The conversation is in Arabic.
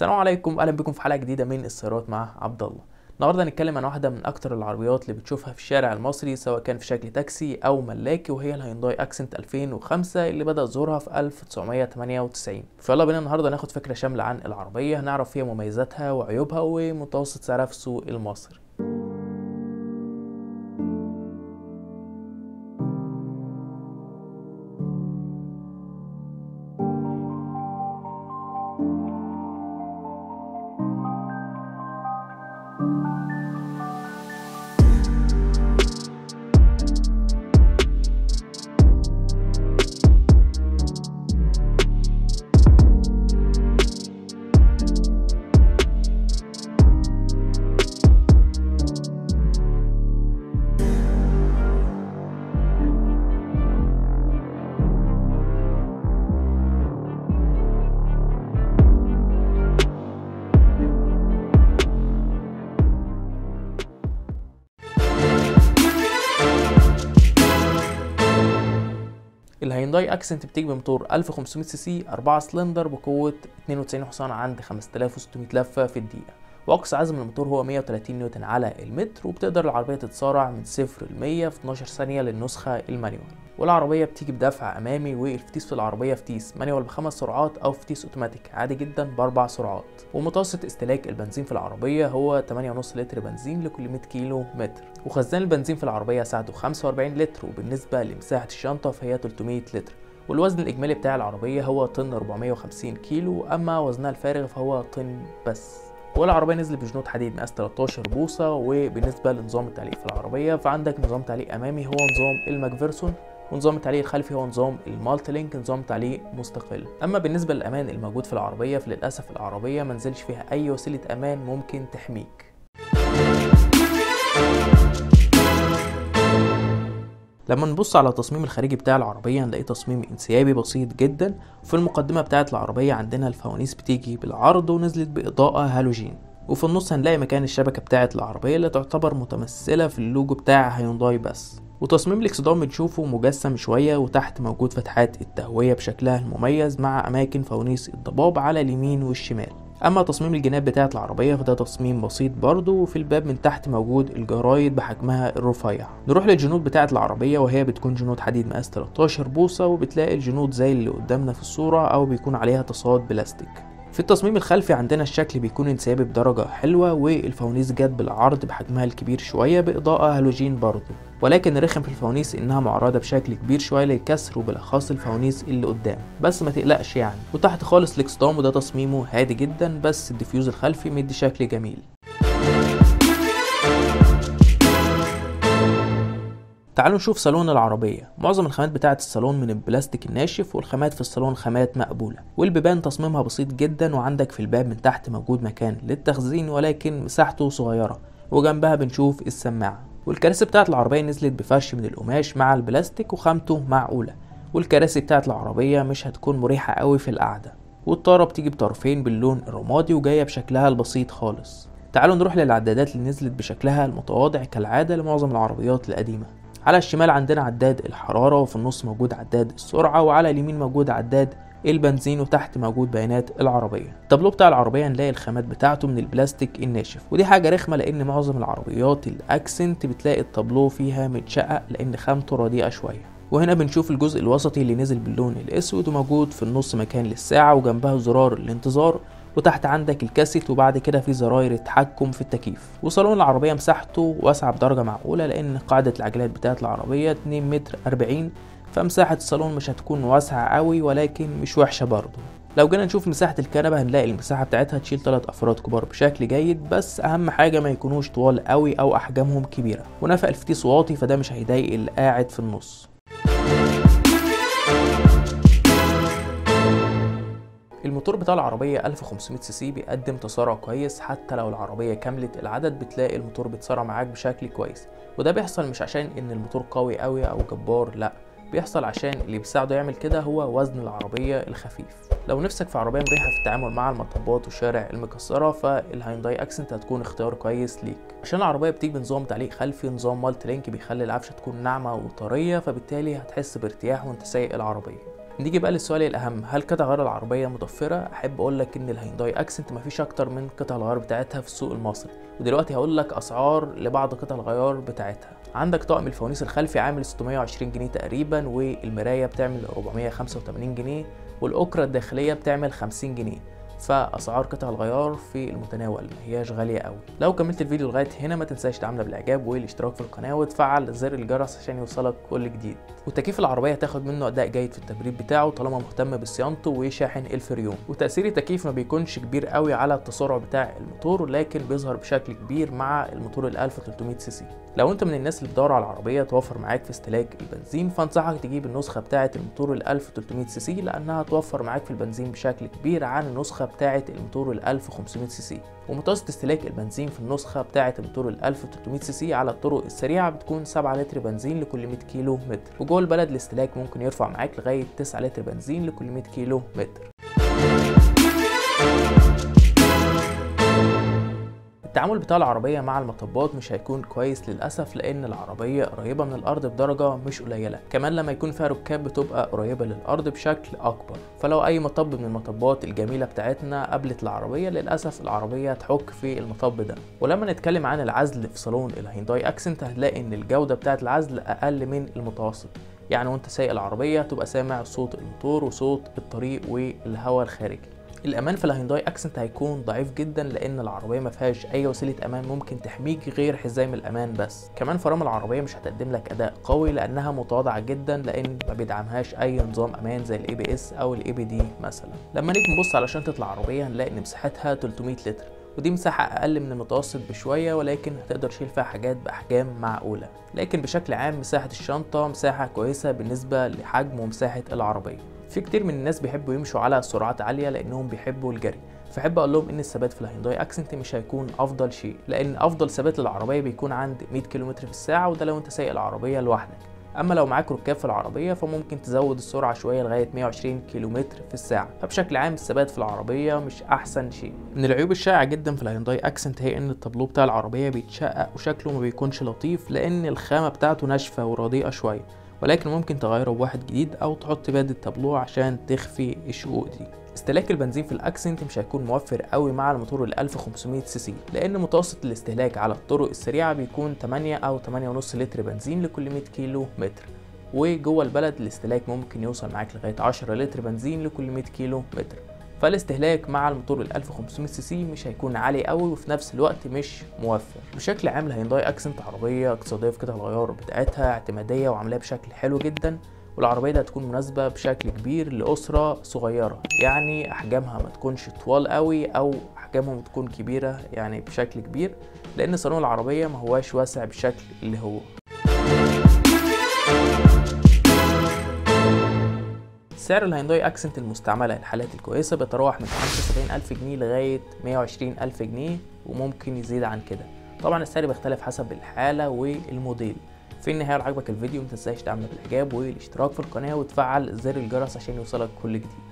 السلام عليكم، اهلا بكم في حلقه جديده من السيارات مع عبد الله. النهارده هنتكلم عن واحده من اكتر العربيات اللي بتشوفها في الشارع المصري سواء كان في شكل تاكسي او ملاكي، وهي الهيونداي اكسنت 2005 اللي بدأ ظهورها في 1998. فيلا بينا النهارده ناخد فكره شامله عن العربيه، هنعرف فيها مميزاتها وعيوبها ومتوسط سعرها في السوق المصري. الهيونداي اكسنت بتيجي بموتور 1500 سي سي 4 سلندر بقوة 92 حصان عند 5600 لفة في الدقيقة، واقصى عزم الموتور هو 130 نيوتن على المتر، وبتقدر العربية تتسارع من 0 ل 100 في 12 ثانية للنسخة المانيوال. والعربية بتيجي بدفع امامي، والفتيس في العربية فتيس مانيوال ب5 سرعات او فتيس اوتوماتيك عادي جدا ب4 سرعات. ومتوسط استهلاك البنزين في العربية هو 8.5 لتر بنزين لكل 100 كيلو متر، وخزان البنزين في العربية سعته 45 لتر، وبالنسبة لمساحة الشنطة فهي 300 لتر. والوزن الإجمالي بتاع العربية هو طن 450 كيلو، أما وزنها الفارغ فهو طن بس. والعربية نزلت بجنود حديد مقاس 13 بوصة. وبالنسبة لنظام التعليق في العربية فعندك نظام تعليق أمامي هو نظام الماكفيرسون، ونظام التعليق الخلفي هو نظام المالتي لينك، نظام تعليق مستقل. اما بالنسبه للامان الموجود في العربيه فللاسف العربيه منزلش فيها اي وسيله امان ممكن تحميك. لما نبص على التصميم الخارجي بتاع العربيه هنلاقي تصميم انسيابي بسيط جدا. وفي المقدمه بتاعه العربيه عندنا الفوانيس بتيجي بالعرض ونزلت باضاءه هالوجين، وفي النص هنلاقي مكان الشبكه بتاعه العربيه اللي تعتبر متمثله في اللوجو بتاع هيونداي بس. وتصميم الاكسدام بنشوفه مجسم شوية، وتحت موجود فتحات التهوية بشكلها المميز مع أماكن فوانيس الضباب على اليمين والشمال. أما تصميم الجناب بتاعة العربية فده تصميم بسيط برضه، وفي الباب من تحت موجود الجرايد بحجمها الرفيع. نروح للجنود بتاعة العربية وهي بتكون جنود حديد مقاس 13 بوصة، وبتلاقي الجنود زي اللي قدامنا في الصورة أو بيكون عليها تصاد بلاستيك. في التصميم الخلفي عندنا الشكل بيكون انسيابي بدرجة حلوة، والفوانيس جت بالعرض بحجمها الكبير شوية بإضاءة هالوجين برضه، ولكن الرخم في الفوانيس انها معرضة بشكل كبير شوية للكسر، وبالاخص الفوانيس اللي قدام، بس ما تقلقش يعني. وتحت خالص الاكسدام وده تصميمه هادي جدا، بس الديفيوز الخلفي مدي شكل جميل. تعالوا نشوف صالون العربية. معظم الخامات بتاعة الصالون من البلاستيك الناشف، والخامات في الصالون خامات مقبولة، والبيبان تصميمها بسيط جدا، وعندك في الباب من تحت موجود مكان للتخزين ولكن مساحته صغيرة، وجنبها بنشوف السماعة. والكراسي بتاعة العربية نزلت بفرش من القماش مع البلاستيك وخامته معقولة، والكراسي بتاعة العربية مش هتكون مريحة قوي في القعدة. والطارة بتيجي بطرفين باللون الرمادي وجاية بشكلها البسيط خالص. تعالوا نروح للعدادات اللي نزلت بشكلها المتواضع كالعادة لمعظم العربيات القديمة. على الشمال عندنا عداد الحرارة، وفي النص موجود عداد السرعة، وعلى اليمين موجود عداد البنزين، وتحت موجود بيانات العربية. التابلو بتاع العربية هنلاقي الخامات بتاعته من البلاستيك الناشف، ودي حاجة رخمة لأن معظم العربيات الأكسنت بتلاقي التابلو فيها متشقق لأن خامته رديئة شوية. وهنا بنشوف الجزء الوسطي اللي نزل باللون الأسود، وموجود في النص مكان للساعة وجنبها زرار الانتظار، وتحت عندك الكاسيت، وبعد كده في زراير التحكم في التكييف. وصالون العربية مساحته واسعة بدرجة معقولة لأن قاعدة العجلات بتاعة العربية 2 متر 40، فمساحة الصالون مش هتكون واسعة قوي ولكن مش وحشة برضو. لو جينا نشوف مساحة الكنبة هنلاقي المساحة بتاعتها تشيل 3 أفراد كبار بشكل جيد، بس أهم حاجة ما يكونوش طوال قوي أو أحجامهم كبيرة. ونفق الفتيس واطي فده مش هيضايق اللي قاعد في النص. الموتور بتاع العربية 1500 سي سي بيقدم تسارع كويس، حتى لو العربية كملت العدد بتلاقي الموتور بيتسارع معاك بشكل كويس. وده بيحصل مش عشان ان الموتور قوي قوي او جبار، لا، بيحصل عشان اللي بيساعده يعمل كده هو وزن العربية الخفيف. لو نفسك في عربية مريحة في التعامل مع المطبات والشارع المكسرة فالهيونداي اكسنت هتكون اختيار كويس ليك، عشان العربية بتيجي بنظام تعليق خلفي، نظام مالتي لينك بيخلي العفشة تكون ناعمة وطرية، فبالتالي هتحس بارتياح وانت سايق العربية. نيجي بقى للسؤال الاهم، هل قطع غيار العربيه متوفره؟ احب اقول لك ان الهيونداي اكسنت مفيش اكتر من قطع الغيار بتاعتها في السوق المصري، ودلوقتي هقول لك اسعار لبعض قطع الغيار بتاعتها. عندك طقم الفوانيس الخلفي عامل 620 جنيه تقريبا، والمرايه بتعمل 485 جنيه، والاكره الداخليه بتعمل 50 جنيه. فاسعار قطع الغيار في المتناول، ما هياش غاليه قوي. لو كملت الفيديو لغايه هنا ما تنساش تعملنا بالاعجاب والاشتراك في القناه وتفعل زر الجرس عشان يوصلك كل جديد. وتكييف العربيه هتاخد منه اداء جيد في التبريد بتاعه طالما مهتم بصيانته وشاحن الفريون. وتاثير التكييف ما بيكونش كبير قوي على التسارع بتاع الموتور، لكن بيظهر بشكل كبير مع الموتور ال 1300 سي سي. لو انت من الناس اللي بتدور على العربيه توفر معاك في استهلاك البنزين، فانصحك تجيب النسخه بتاعه الموتور ال 1300 سي سي، لانها توفر معاك في البنزين بشكل كبير عن النسخه بتاعه الموتور ال 1500 سي سي. ومتوسط استهلاك البنزين في النسخه بتاعه الموتور ال 1300 سي سي على الطرق السريعه بتكون 7 لتر بنزين لكل 100 كيلو متر، وجوه البلد الاستهلاك ممكن يرفع معاك لغايه 9 لتر بنزين لكل 100 كيلو متر. التعامل بتاع العربية مع المطبات مش هيكون كويس للأسف، لأن العربية قريبة من الأرض بدرجة مش قليلة، كمان لما يكون فيها ركاب بتبقى قريبة للأرض بشكل أكبر. فلو أي مطب من المطبات الجميلة بتاعتنا قابلت العربية، للأسف العربية هتحك في المطب ده. ولما نتكلم عن العزل في صالون الهيونداي أكسنت هتلاقي إن الجودة بتاعت العزل أقل من المتوسط، يعني وانت سايق العربية تبقى سامع صوت الموتور وصوت الطريق والهواء الخارجي. الامان في الهيونداي اكسنت هيكون ضعيف جدا، لان العربيه ما فيهاش اي وسيله امان ممكن تحميك غير حزام الامان بس. كمان فرامل العربيه مش هتقدم لك اداء قوي لانها متواضعه جدا، لان ما بيدعمهاش اي نظام امان زي الاي بي اس او الاي بي دي مثلا. لما نيجي نبص على شنطه العربيه هنلاقي ان مساحتها 300 لتر، ودي مساحة أقل من المتوسط بشوية، ولكن هتقدر تشيل فيها حاجات بأحجام معقولة. لكن بشكل عام مساحة الشنطة مساحة كويسة بالنسبة لحجم ومساحة العربية. في كتير من الناس بيحبوا يمشوا على سرعات عالية لأنهم بيحبوا الجري، فأحب أقول لهم إن الثبات في الهيونداي أكسنت مش هيكون أفضل شيء، لأن أفضل ثبات للعربية بيكون عند 100 كم في الساعة، وده لو أنت سايق العربية لوحدك. اما لو معاك ركاب في العربيه فممكن تزود السرعه شويه لغايه 120 كم في الساعه. فبشكل عام الثبات في العربيه مش احسن شيء. من العيوب الشائعه جدا في الهيونداي اكسنت هي ان التابلو بتاع العربيه بيتشقق وشكله ما بيكونش لطيف، لان الخامه بتاعته ناشفه ورديئه شويه، ولكن ممكن تغيره بواحد جديد او تحط باد التابلو عشان تخفي الشقوق دي. استهلاك البنزين في الاكسنت مش هيكون موفر قوي مع الموتور ال 1500 سي سي، لان متوسط الاستهلاك على الطرق السريعه بيكون 8 او 8.5 لتر بنزين لكل 100 كيلو متر، وجوه البلد الاستهلاك ممكن يوصل معاك لغايه 10 لتر بنزين لكل 100 كيلو متر. فالاستهلاك مع الموتور ال 1500 سي سي مش هيكون عالي قوي، وفي نفس الوقت مش موفر. بشكل عام الهيونداي اكسنت عربيه اقتصاديه في قطع الغيار بتاعتها، اعتماديه وعمليه بشكل حلو جدا، والعربيه دي هتكون مناسبه بشكل كبير لاسره صغيره، يعني احجامها ما تكونش طوال قوي او احجامهم تكون كبيره يعني بشكل كبير، لان صالون العربيه ما هواش واسع بالشكل اللي هو. سعر الهيونداي اكسنت المستعمله الحالات الكويسه بيتراوح من 75,000 جنيه لغايه 120,000 جنيه، وممكن يزيد عن كده. طبعا السعر بيختلف حسب الحاله والموديل. في النهايه لو عجبك الفيديو متنساش تعمل الاعجاب والاشتراك في القناه وتفعل زر الجرس عشان يوصلك كل جديد.